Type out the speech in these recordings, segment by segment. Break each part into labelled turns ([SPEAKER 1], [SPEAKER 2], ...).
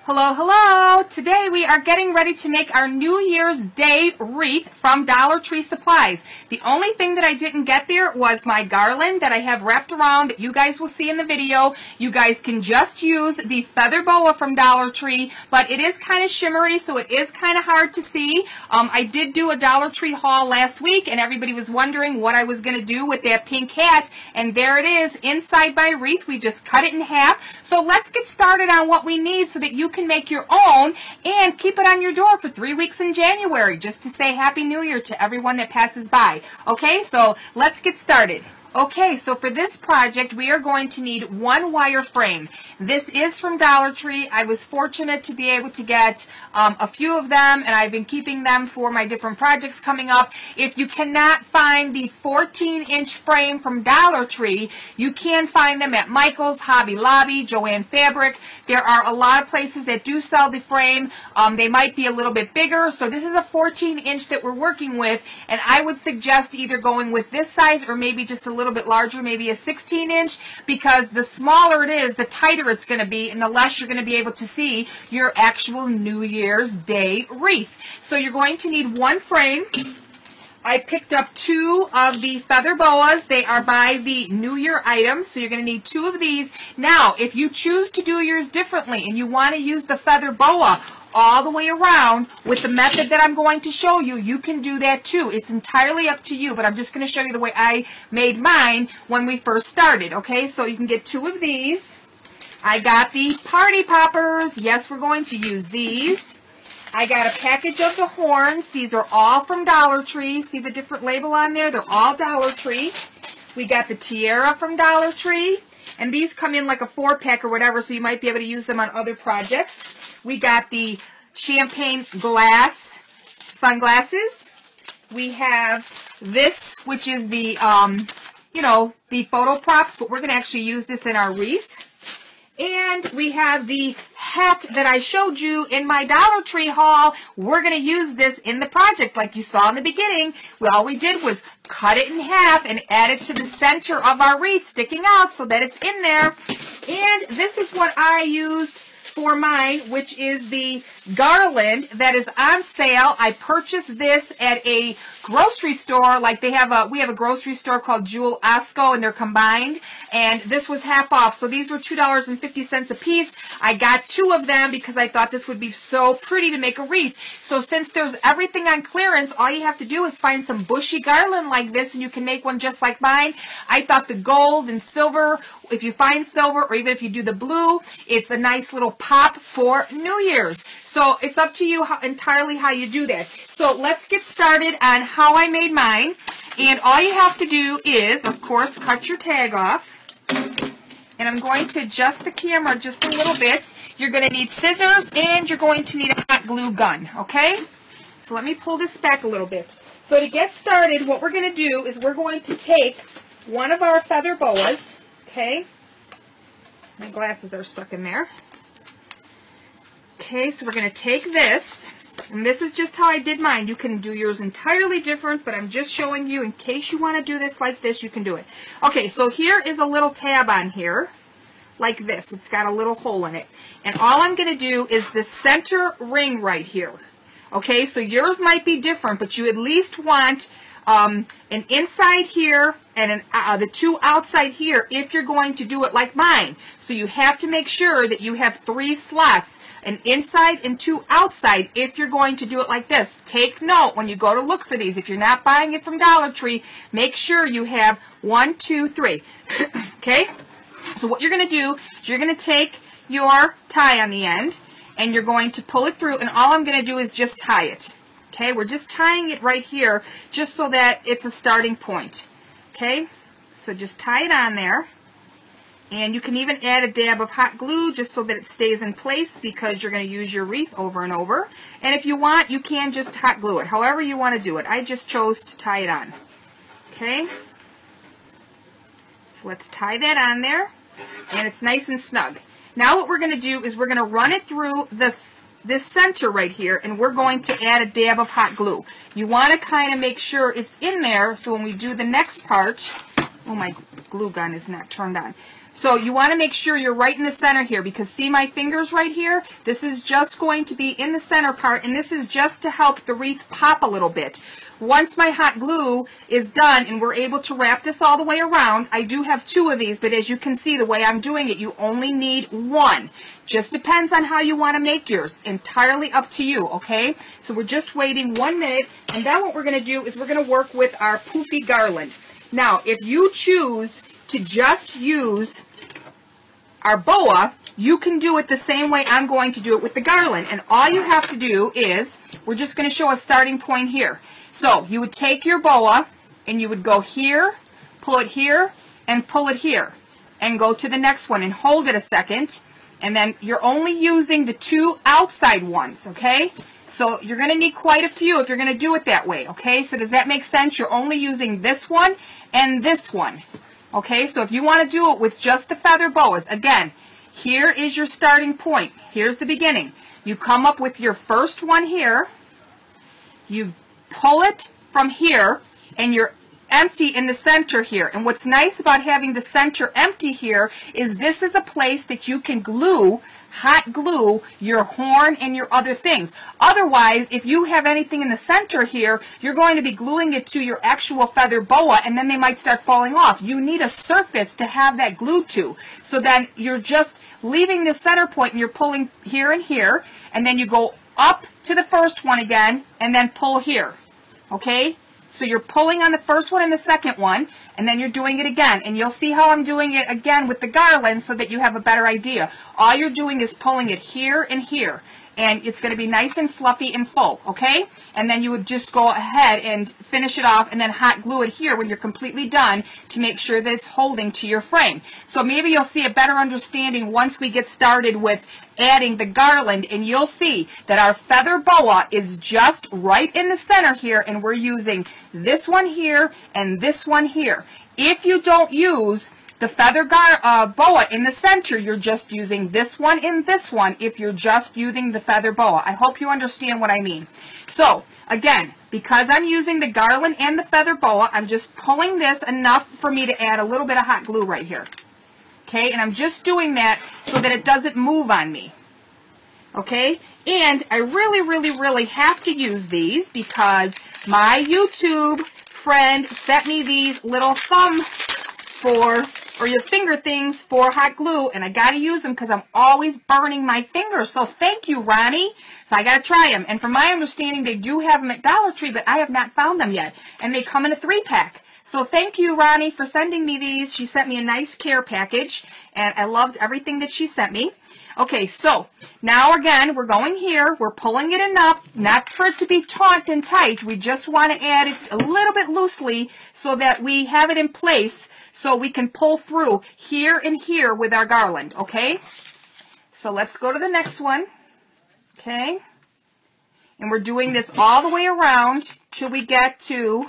[SPEAKER 1] Hello, hello! Today we are getting ready to make our New Year's Day wreath from Dollar Tree Supplies. The only thing that I didn't get there was my garland that I have wrapped around that you guys will see in the video. You guys can just use the feather boa from Dollar Tree, but it is kind of shimmery, so it is kind of hard to see. I did do a Dollar Tree haul last week, and everybody was wondering what I was going to do with that pink hat, and there it is inside my wreath. We just cut it in half. So let's get started on what we need so that you can make your own and keep it on your door for 3 weeks in January just to say Happy New Year to everyone that passes by. Okay, so let's get started. Okay, so for this project, we are going to need one wire frame. This is from Dollar Tree. I was fortunate to be able to get a few of them, and I've been keeping them for my different projects coming up. If you cannot find the 14-inch frame from Dollar Tree, you can find them at Michael's, Hobby Lobby, Joann Fabric. There are a lot of places that do sell the frame. They might be a little bit bigger, so this is a 14-inch that we're working with, and I would suggest either going with this size or maybe just a little bit larger, maybe a 16-inch, because the smaller it is, the tighter it's going to be, and the less you're going to be able to see your actual New Year's Day wreath. So you're going to need one frame. I picked up 2 of the feather boas. They are by the New Year items, so you're going to need 2 of these. Now, if you choose to do yours differently and you want to use the feather boa all the way around with the method that I'm going to show you, you can do that too. It's entirely up to you, but I'm just going to show you the way I made mine when we first started. Okay, so you can get 2 of these. I got the party poppers. Yes, we're going to use these. I got a package of the horns. These are all from Dollar Tree. See the different label on there? They're all Dollar Tree. We got the tiara from Dollar Tree. And these come in like a 4-pack or whatever, so you might be able to use them on other projects. We got the champagne glass sunglasses. We have this, which is the, the photo props, but we're going to actually use this in our wreath. And we have the hat that I showed you in my Dollar Tree haul. We're going to use this in the project like you saw in the beginning. All we did was cut it in half and add it to the center of our wreath, sticking out so that it's in there. And this is what I used for mine, which is the garland that is on sale. I purchased this at a grocery store. Like we have a grocery store called Jewel Osco, and they're combined, and this was half off. So these were $2.50 a piece. I got 2 of them because I thought this would be so pretty to make a wreath. So since there's everything on clearance, all you have to do is find some bushy garland like this, and you can make one just like mine. I thought the gold and silver, if you find silver, or even if you do the blue, it's a nice little pop for New Year's. So it's up to you entirely how you do that. So let's get started on how I made mine. And all you have to do is, of course, cut your tag off. And I'm going to adjust the camera just a little bit. You're going to need scissors, and you're going to need a hot glue gun, okay? So let me pull this back a little bit. So to get started, what we're going to do is we're going to take one of our feather boas, okay? My glasses are stuck in there. Okay, so we're going to take this, and this is just how I did mine. You can do yours entirely different, but I'm just showing you in case you want to do this like this, you can do it. Okay, so here is a little tab on here, like this. It's got a little hole in it. And all I'm going to do is the center ring right here. Okay, so yours might be different, but you at least want an inside here and the 2 outside here if you're going to do it like mine. So you have to make sure that you have 3 slots, an inside and 2 outside if you're going to do it like this. Take note when you go to look for these. If you're not buying it from Dollar Tree, make sure you have 1, 2, 3. Okay? So what you're going to do is you're going to take your tie on the end, and you're going to pull it through, and all I'm going to do is just tie it. Okay, we're just tying it right here just so that it's a starting point. Okay, so just tie it on there. And you can even add a dab of hot glue just so that it stays in place, because you're going to use your wreath over and over. And if you want, you can just hot glue it, however you want to do it. I just chose to tie it on. Okay, so let's tie that on there, and it's nice and snug. Now what we're going to do is we're going to run it through this center right here, and we're going to add a dab of hot glue. You want to kind of make sure it's in there so when we do the next part, oh, my glue gun is not turned on. So you want to make sure you're right in the center here, because see my fingers right here? This is just going to be in the center part, and this is just to help the wreath pop a little bit. Once my hot glue is done and we're able to wrap this all the way around, I do have 2 of these, but as you can see the way I'm doing it, you only need 1. Just depends on how you want to make yours. Entirely up to you, okay? So we're just waiting 1 minute, and then what we're going to do is we're going to work with our poofy garland. Now, if you choose to just use our boa, you can do it the same way I'm going to do it with the garland. And all you have to do is, we're just going to show a starting point here. So you would take your boa and you would go here, pull it here, and pull it here. And go to the next one and hold it a second. And then you're only using the 2 outside ones, okay? So you're going to need quite a few if you're going to do it that way, okay? So does that make sense? You're only using this one and this one. Okay, so if you want to do it with just the feather boas, again, here is your starting point. Here's the beginning. You come up with your first one here. You pull it from here, and you're empty in the center here. And what's nice about having the center empty here is this is a place that you can glue, hot glue, your horn and your other things. Otherwise, if you have anything in the center here, you're going to be gluing it to your actual feather boa, and then they might start falling off. You need a surface to have that glued to. So then you're just leaving the center point, and you're pulling here and here, and then you go up to the first one again, and then pull here. Okay? So you're pulling on the first one and the second one, and then you're doing it again. And you'll see how I'm doing it again with the garland so that you have a better idea. All you're doing is pulling it here and here. And it's going to be nice and fluffy and full, okay? And then you would just go ahead and finish it off and then hot glue it here when you're completely done to make sure that it's holding to your frame. So maybe you'll see a better understanding once we get started with adding the garland, and you'll see that our feather boa is just right in the center here, and we're using this one here and this one here. If you don't use the feather boa in the center, you're just using this one and this one if you're just using the feather boa. I hope you understand what I mean. So, again, because I'm using the garland and the feather boa, I'm just pulling this enough for me to add a little bit of hot glue right here. Okay, and I'm just doing that so that it doesn't move on me. Okay, and I really have to use these because my YouTube friend sent me these little or your finger things for hot glue, and I got to use them because I'm always burning my fingers. So thank you, Ronnie. So I got to try them. And from my understanding, they do have them at Dollar Tree, but I have not found them yet. And they come in a 3-pack. So thank you, Ronnie, for sending me these. She sent me a nice care package, and I loved everything that she sent me. Okay, so now again, we're going here. We're pulling it enough, not for it to be taut and tight. We just want to add it a little bit loosely so that we have it in place so we can pull through here and here with our garland, okay? So let's go to the next one, okay? And we're doing this all the way around till we get to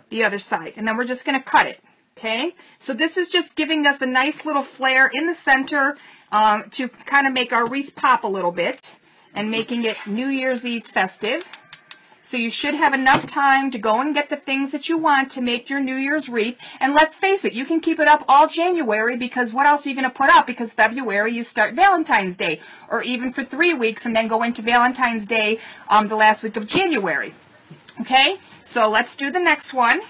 [SPEAKER 1] the other side. And then we're just going to cut it, okay? So this is just giving us a nice little flare in the center to kind of make our wreath pop a little bit and making it New Year's Eve festive. So you should have enough time to go and get the things that you want to make your New Year's wreath. And let's face it, you can keep it up all January because what else are you going to put up? Because February you start Valentine's Day, or even for 3 weeks and then go into Valentine's Day the last week of January. Okay, so let's do the next one.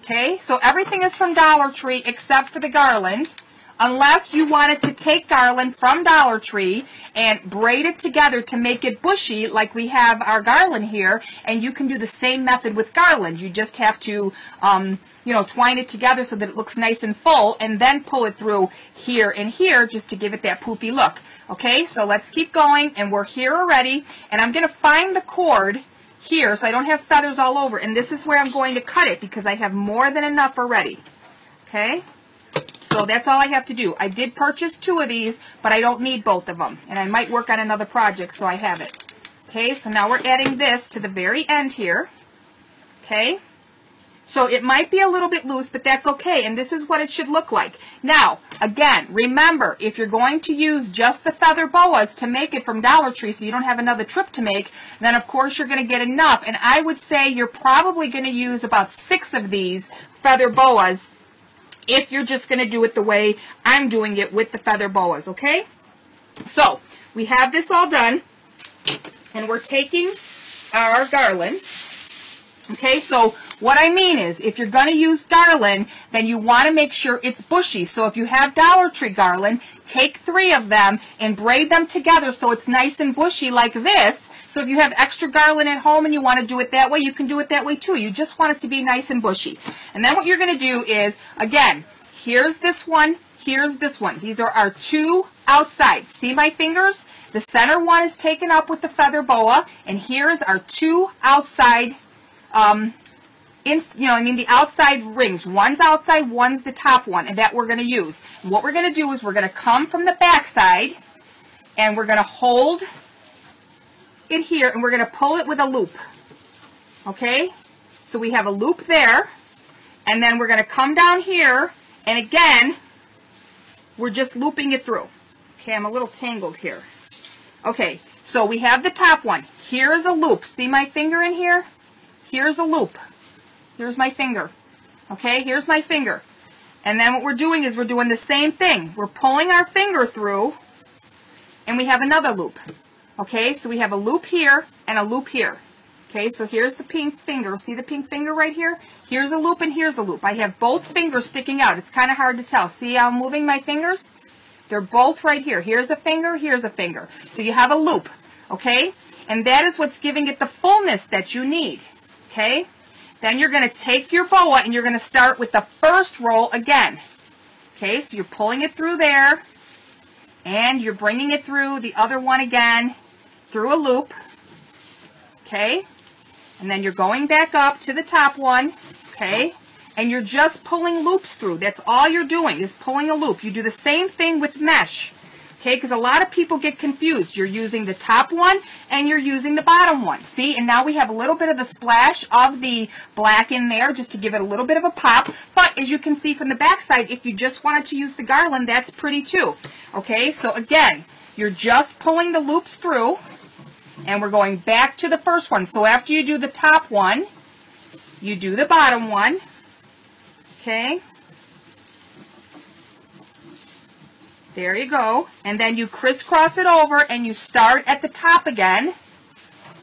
[SPEAKER 1] Okay, so everything is from Dollar Tree except for the garland. Unless you wanted to take garland from Dollar Tree and braid it together to make it bushy like we have our garland here, and you can do the same method with garland. You just have to, you know, twine it together so that it looks nice and full, and then pull it through here and here just to give it that poofy look. Okay, so let's keep going, and we're here already, and I'm going to find the cord here so I don't have feathers all over, and this is where I'm going to cut it because I have more than enough already. Okay. So that's all I have to do. I did purchase 2 of these, but I don't need both of them. And I might work on another project, so I have it. Okay, so now we're adding this to the very end here. Okay, so it might be a little bit loose, but that's okay. And this is what it should look like. Now, again, remember, if you're going to use just the feather boas to make it from Dollar Tree so you don't have another trip to make, then of course you're going to get enough. And I would say you're probably going to use about 6 of these feather boas if you're just going to do it the way I'm doing it with the feather boas, okay? So we have this all done, and we're taking our garland. Okay, so what I mean is, if you're going to use garland, then you want to make sure it's bushy. So if you have Dollar Tree garland, take 3 of them and braid them together so it's nice and bushy like this. So if you have extra garland at home and you want to do it that way, you can do it that way too. You just want it to be nice and bushy. And then what you're going to do is, again, here's this one, here's this one. These are our 2 outside. See my fingers? The center one is taken up with the feather boa, and here's our 2 outside the outside rings. One's outside, one's the top one, and that we're going to use. And what we're going to do is we're going to come from the back side, and we're going to hold it here, and we're going to pull it with a loop. Okay? So we have a loop there, and then we're going to come down here, and again, we're just looping it through. Okay, I'm a little tangled here. Okay, so we have the top one. Here is a loop. See my finger in here? Here's a loop. Here's my finger. Okay, here's my finger. And then what we're doing is we're doing the same thing. We're pulling our finger through, and we have another loop. Okay, so we have a loop here and a loop here. Okay, so here's the pink finger. See the pink finger right here? Here's a loop and here's a loop. I have both fingers sticking out. It's kind of hard to tell. See how I'm moving my fingers? They're both right here. Here's a finger, here's a finger. So you have a loop, okay? And that is what's giving it the fullness that you need. Okay, then you're going to take your boa and you're going to start with the first roll again. Okay, so you're pulling it through there, and you're bringing it through the other one again, through a loop. Okay, and then you're going back up to the top one. Okay, and you're just pulling loops through. That's all you're doing, is pulling a loop. You do the same thing with mesh. Okay, because a lot of people get confused. You're using the top one and you're using the bottom one. See, and now we have a little bit of the splash of the black in there just to give it a little bit of a pop. But as you can see from the back side, if you just wanted to use the garland, that's pretty too. Okay, so again, you're just pulling the loops through, and we're going back to the first one. So after you do the top one, you do the bottom one. Okay. There you go. And then you crisscross it over and you start at the top again.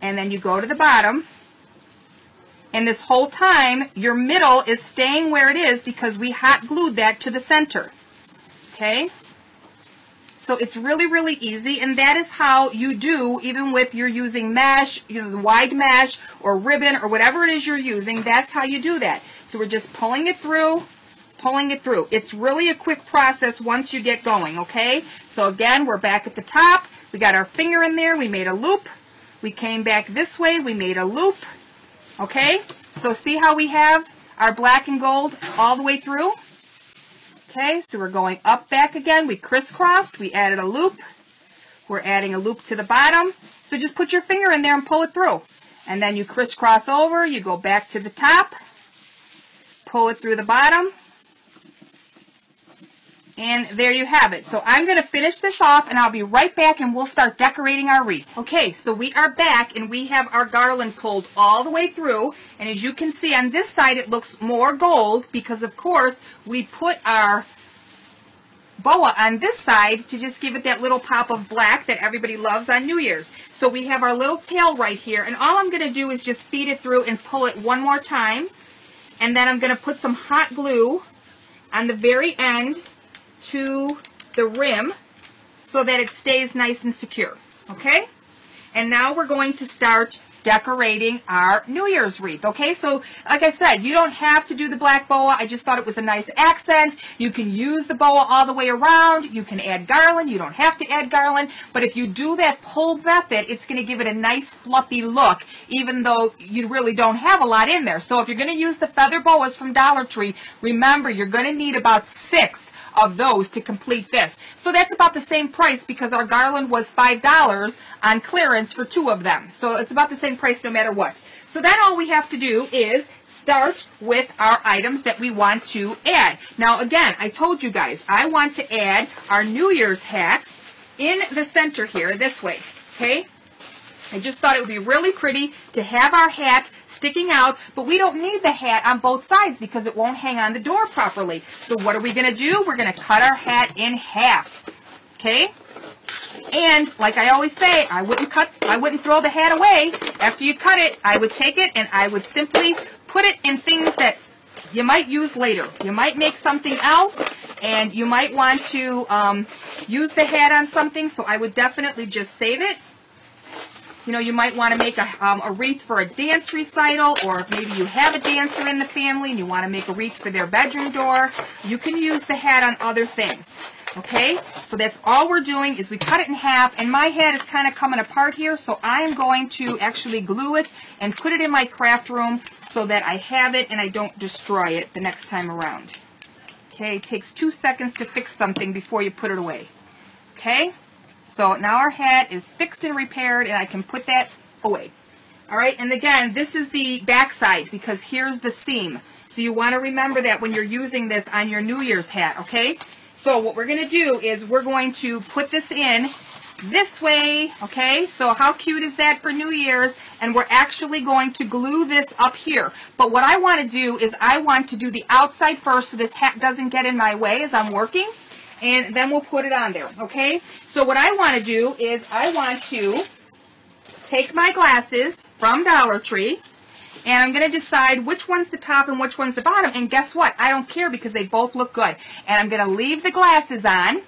[SPEAKER 1] And then you go to the bottom. And this whole time, your middle is staying where it is because we hot glued that to the center. Okay? So it's really, really easy. And that is how you do, even with you're using mesh, the wide mesh or ribbon or whatever it is you're using, that's how you do that. So we're just pulling it through. Pulling it through. It's really a quick process once you get going, okay? So again, we're back at the top. We got our finger in there. We made a loop. We came back this way. We made a loop, okay? So see how we have our black and gold all the way through? Okay, so we're going up, back again. We crisscrossed. We added a loop. We're adding a loop to the bottom. So just put your finger in there and pull it through. And then you crisscross over. You go back to the top. Pull it through the bottom. And there you have it. So I'm going to finish this off, and I'll be right back, and we'll start decorating our wreath. Okay, so we are back, and we have our garland pulled all the way through. And as you can see on this side, it looks more gold because, of course, we put our boa on this side to just give it that little pop of black that everybody loves on New Year's. So we have our little tail right here, and all I'm going to do is just feed it through and pull it one more time. And then I'm going to put some hot glue on the very end to the rim so that it stays nice and secure, okay? And now we're going to start decorating our New Year's wreath, okay? So, like I said, you don't have to do the black boa. I just thought it was a nice accent. You can use the boa all the way around. You can add garland. You don't have to add garland. But if you do that pull method, it's going to give it a nice fluffy look, even though you really don't have a lot in there. So if you're going to use the feather boas from Dollar Tree, remember, you're going to need about 6 of those to complete this. So that's about the same price because our garland was $5 on clearance for 2 of them. So it's about the same price no matter what. So then all we have to do is start with our items that we want to add. Now again, I told you guys, I want to add our New Year's hat in the center here this way, okay? I just thought it would be really pretty to have our hat sticking out, but we don't need the hat on both sides because it won't hang on the door properly. So what are we going to do? We're going to cut our hat in half. Okay? And like I always say, I wouldn't throw the hat away. After you cut it, I would take it and I would simply put it in things that you might use later. You might make something else and you might want to use the hat on something, so I would definitely just save it. You know, you might want to make a wreath for a dance recital, or maybe you have a dancer in the family and you want to make a wreath for their bedroom door. You can use the hat on other things. Okay, so that's all we're doing is we cut it in half, and my hat is kind of coming apart here, so I am going to actually glue it and put it in my craft room so that I have it and I don't destroy it the next time around. Okay, it takes 2 seconds to fix something before you put it away. Okay? So now our hat is fixed and repaired, and I can put that away. All right, and again, this is the back side because here's the seam. So you want to remember that when you're using this on your New Year's hat, okay? So what we're going to do is we're going to put this in this way, okay? So how cute is that for New Year's? And we're actually going to glue this up here. But what I want to do is I want to do the outside first so this hat doesn't get in my way as I'm working. And then we'll put it on there, okay? So what I want to do is I want to take my glasses from Dollar Tree, and I'm going to decide which one's the top and which one's the bottom. And guess what? I don't care because they both look good. And I'm going to leave the glasses on,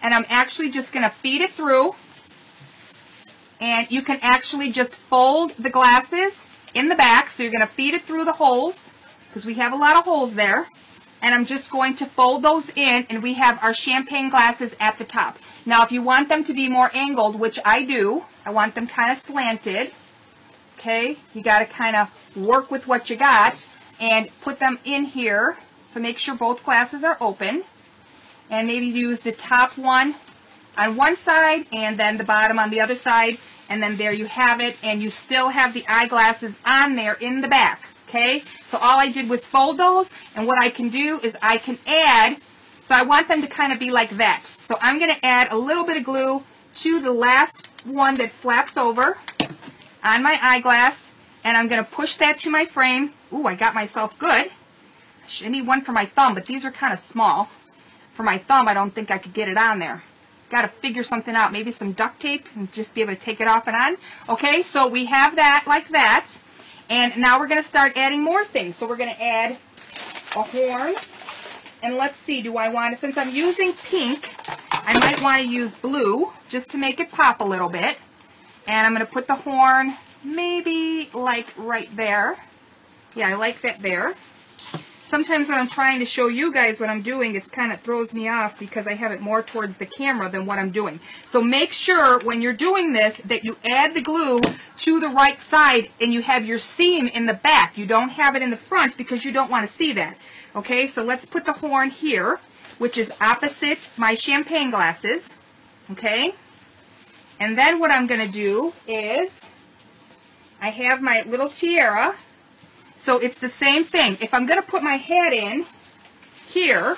[SPEAKER 1] and I'm actually just going to feed it through. And you can actually just fold the glasses in the back. So you're going to feed it through the holes because we have a lot of holes there. And I'm just going to fold those in, and we have our champagne glasses at the top. Now, if you want them to be more angled, which I do, I want them kind of slanted, okay? You got to kind of work with what you got and put them in here. So make sure both glasses are open. And maybe use the top one on one side and then the bottom on the other side. And then there you have it. And you still have the eyeglasses on there in the back. Okay, so all I did was fold those, and what I can do is I can add, so I want them to kind of be like that. So I'm going to add a little bit of glue to the last one that flaps over on my eyeglass, and I'm going to push that to my frame. Ooh, I got myself good. I need one for my thumb, but these are kind of small. For my thumb, I don't think I could get it on there. Got to figure something out, maybe some duct tape, and just be able to take it off and on. Okay, so we have that like that. And now we're going to start adding more things. So we're going to add a horn. And let's see, do I want it, since I'm using pink, I might want to use blue just to make it pop a little bit. And I'm going to put the horn maybe like right there. Yeah, I like that there. Sometimes when I'm trying to show you guys what I'm doing, it kind of throws me off because I have it more towards the camera than what I'm doing. So make sure when you're doing this that you add the glue to the right side and you have your seam in the back. You don't have it in the front because you don't want to see that. Okay, so let's put the horn here, which is opposite my champagne glasses. Okay, and then what I'm going to do is I have my little tiara. So it's the same thing. If I'm going to put my hat in here,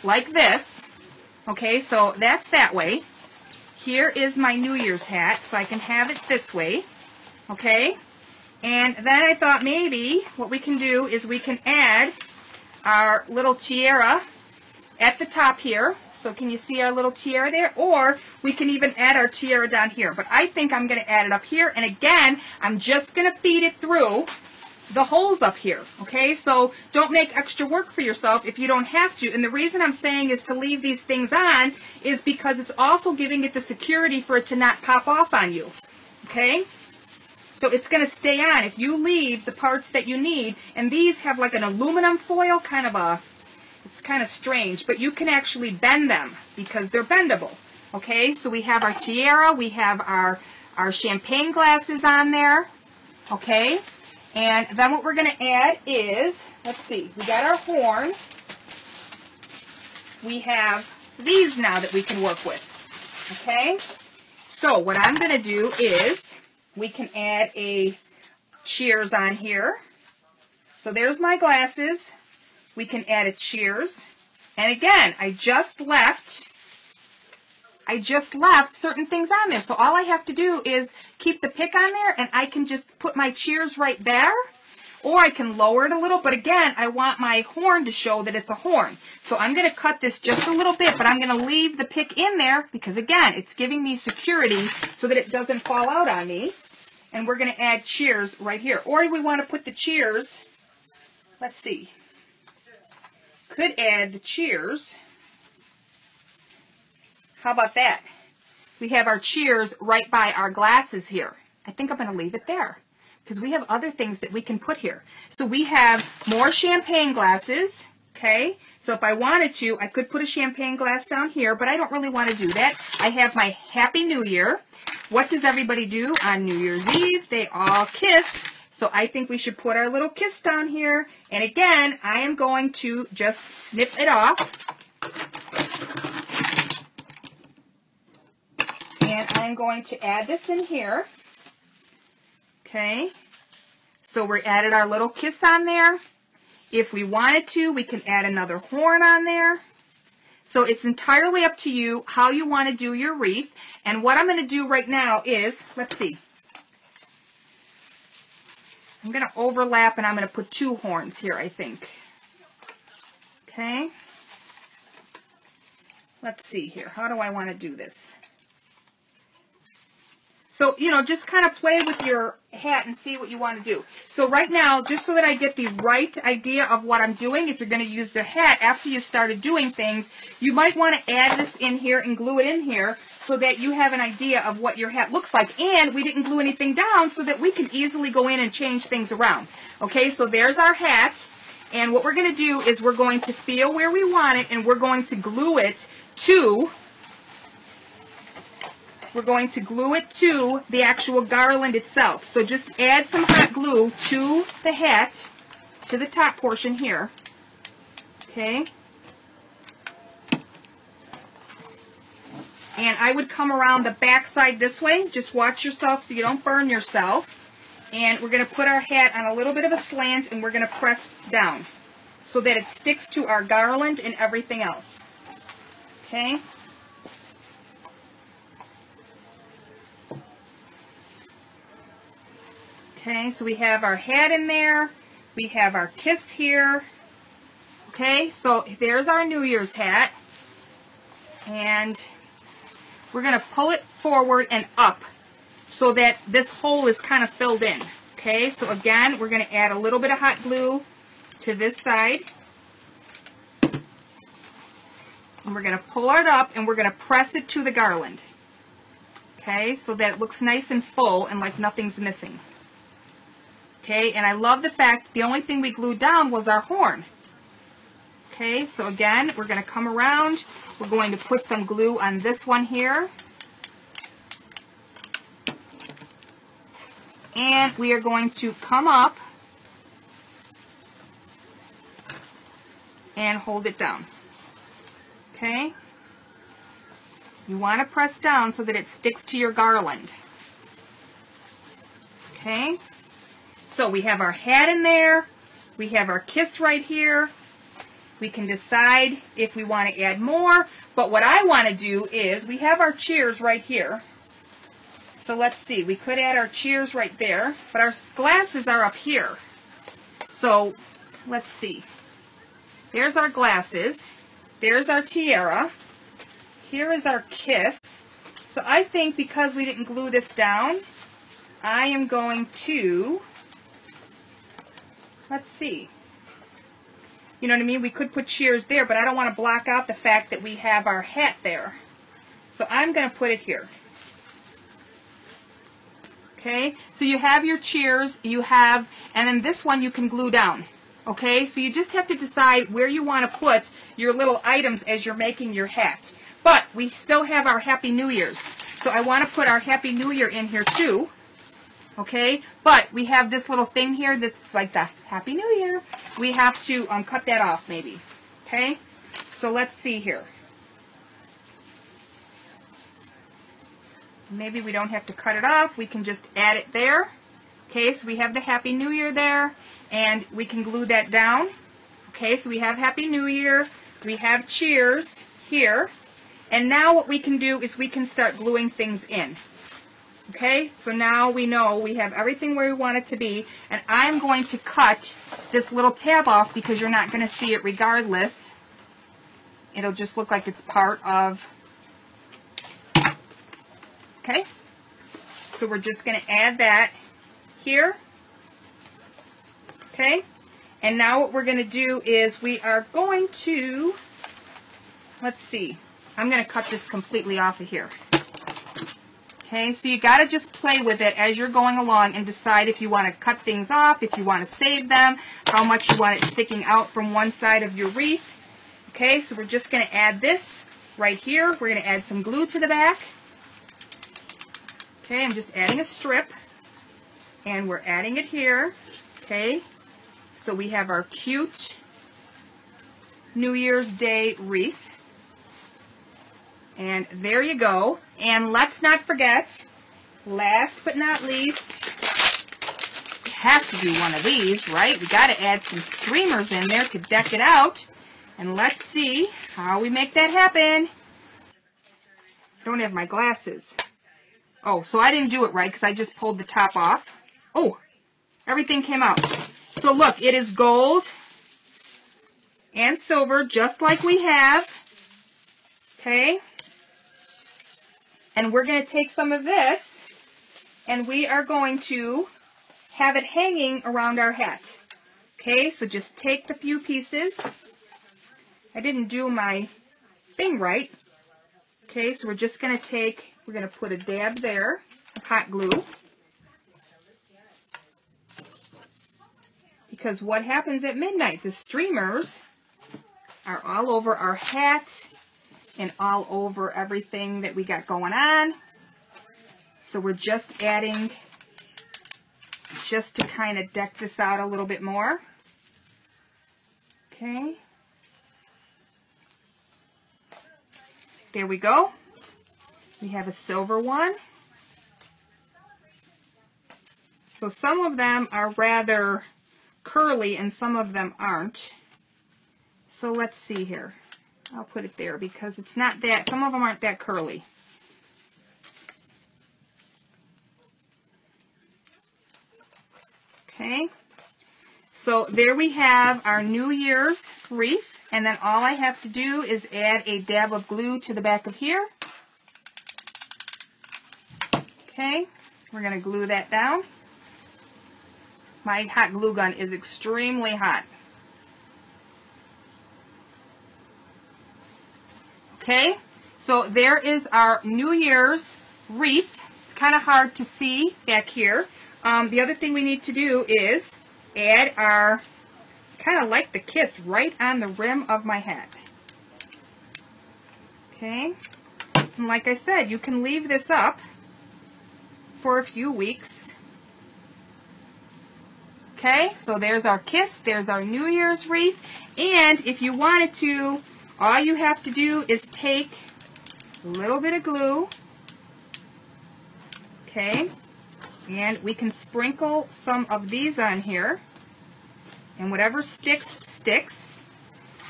[SPEAKER 1] like this, okay, so that's that way. Here is my New Year's hat, so I can have it this way, okay? And then I thought maybe what we can do is we can add our little tiara at the top here. So can you see our little tiara there? Or we can even add our tiara down here. But I think I'm going to add it up here. And again, I'm just going to feed it through the holes up here, okay? So don't make extra work for yourself if you don't have to. And the reason I'm saying is to leave these things on is because it's also giving it the security for it to not pop off on you, okay? So it's going to stay on if you leave the parts that you need. And these have like an aluminum foil, kind of a, it's kind of strange, but you can actually bend them because they're bendable, okay? So we have our tiara, we have our champagne glasses on there, okay? And then what we're going to add is, let's see, we got our horn. We have these now that we can work with, okay? So what I'm going to do is we can add a cheers on here. So there's my glasses. We can add a cheers. And again, I just left I just left certain things on there. So all I have to do is keep the pick on there, and I can just put my cheers right there. Or I can lower it a little, but again, I want my horn to show that it's a horn. So I'm going to cut this just a little bit, but I'm going to leave the pick in there because again, it's giving me security so that it doesn't fall out on me. And we're going to add cheers right here. Or we want to put the cheers, let's see, could add the cheers. How about that? We have our cheers right by our glasses here. I think I'm going to leave it there, because we have other things that we can put here. So we have more champagne glasses, okay? So if I wanted to, I could put a champagne glass down here, but I don't really want to do that. I have my Happy New Year. What does everybody do on New Year's Eve? They all kiss. So I think we should put our little kiss down here. And again, I am going to just snip it off. And I'm going to add this in here. Okay, so we added our little kiss on there. If we wanted to, we can add another horn on there. So it's entirely up to you how you want to do your wreath. And what I'm going to do right now is, let's see. I'm going to overlap and I'm going to put 2 horns here, I think. Okay. Let's see here. How do I want to do this? So, you know, just kind of play with your hat and see what you want to do. So right now, just so that I get the right idea of what I'm doing, if you're going to use the hat after you've started doing things, you might want to add this in here and glue it in here so that you have an idea of what your hat looks like. And we didn't glue anything down so that we can easily go in and change things around. Okay, so there's our hat. And what we're going to do is we're going to feel where we want it and we're going to glue it to... We're going to glue it to the actual garland itself. So just add some hot glue to the hat, to the top portion here. Okay. And I would come around the back side this way. Just watch yourself so you don't burn yourself. And we're going to put our hat on a little bit of a slant and we're going to press down so that it sticks to our garland and everything else. Okay. Okay, so we have our hat in there, we have our kiss here. Okay, so there's our New Year's hat. And we're going to pull it forward and up so that this hole is kind of filled in. Okay, so again, we're going to add a little bit of hot glue to this side. And we're going to pull it up and we're going to press it to the garland. Okay, so that it looks nice and full and like nothing's missing. Okay, and I love the fact the only thing we glued down was our horn. Okay, so again, we're going to come around. We're going to put some glue on this one here. And we are going to come up and hold it down. Okay, you want to press down so that it sticks to your garland. Okay. So we have our hat in there, we have our kiss right here. We can decide if we want to add more, but what I want to do is, we have our cheers right here. So let's see, we could add our cheers right there, but our glasses are up here. So let's see, there's our glasses, there's our tiara, here is our kiss. So I think because we didn't glue this down, I am going to... Let's see. You know what I mean? We could put cheers there, but I don't want to block out the fact that we have our hat there. So I'm going to put it here. Okay? So you have your cheers, you have, and then this one you can glue down. Okay? So you just have to decide where you want to put your little items as you're making your hat. But we still have our Happy New Year's. So I want to put our Happy New Year in here too. Okay, but we have this little thing here that's like the Happy New Year. We have to cut that off maybe. Okay, so let's see here. Maybe we don't have to cut it off. We can just add it there. Okay, so we have the Happy New Year there, and we can glue that down. Okay, so we have Happy New Year. We have cheers here. And now what we can do is we can start gluing things in. Okay, so now we know we have everything where we want it to be, and I'm going to cut this little tab off because you're not going to see it regardless. It'll just look like it's part of, okay, so we're just going to add that here, okay, and now what we're going to do is we are going to, let's see, I'm going to cut this completely off of here. Okay, so you got to just play with it as you're going along and decide if you want to cut things off, if you want to save them, how much you want it sticking out from one side of your wreath. Okay, so we're just going to add this right here. We're going to add some glue to the back. Okay, I'm just adding a strip, and we're adding it here. Okay, so we have our cute New Year's Day wreath. And there you go. And let's not forget, last but not least, we have to do one of these, right? We got to add some streamers in there to deck it out. And let's see how we make that happen. I don't have my glasses. Oh, so I didn't do it right because I just pulled the top off. Oh, everything came out. So look, it is gold and silver, just like we have. Okay. And we're going to take some of this, and we are going to have it hanging around our hat. Okay, so just take the few pieces. I didn't do my thing right. Okay, so we're just going to take, we're going to put a dab there of hot glue. Because what happens at midnight, the streamers are all over our hat and all over everything that we got going on. So we're just adding, just to kind of deck this out a little bit more. Okay. There we go. We have a silver one. So some of them are rather curly and some of them aren't. So let's see here. I'll put it there because it's not that, some of them aren't that curly. Okay, so there we have our New Year's wreath, and then all I have to do is add a dab of glue to the back of here. Okay, we're going to glue that down. My hot glue gun is extremely hot. Okay, so there is our New Year's wreath. It's kind of hard to see back here. The other thing we need to do is add our, kind of like the kiss, right on the rim of my hat. Okay, and like I said, you can leave this up for a few weeks. Okay, so there's our kiss, there's our New Year's wreath, and if you wanted to, all you have to do is take a little bit of glue, okay, and we can sprinkle some of these on here, and whatever sticks, sticks,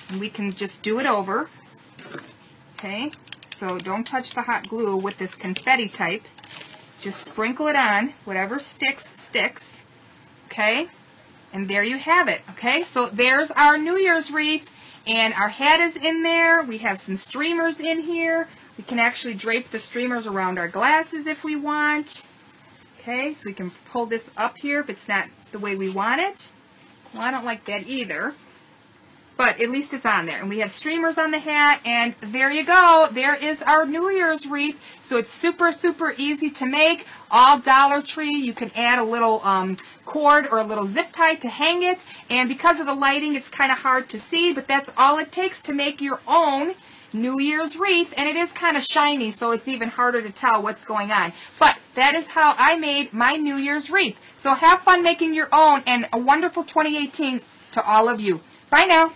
[SPEAKER 1] and we can just do it over, okay, so don't touch the hot glue with this confetti type, just sprinkle it on, whatever sticks, sticks, okay, and there you have it, okay, so there's our New Year's wreath. And our hat is in there. We have some streamers in here. We can actually drape the streamers around our glasses if we want. Okay, so we can pull this up here if it's not the way we want it. Well, I don't like that either. But at least it's on there. And we have streamers on the hat. And there you go. There is our New Year's wreath. So it's super, super easy to make. All Dollar Tree. You can add a little cord or a little zip tie to hang it. And because of the lighting, it's kind of hard to see. But that's all it takes to make your own New Year's wreath. And it is kind of shiny, so it's even harder to tell what's going on. But that is how I made my New Year's wreath. So have fun making your own. And a wonderful 2018 to all of you. Bye now.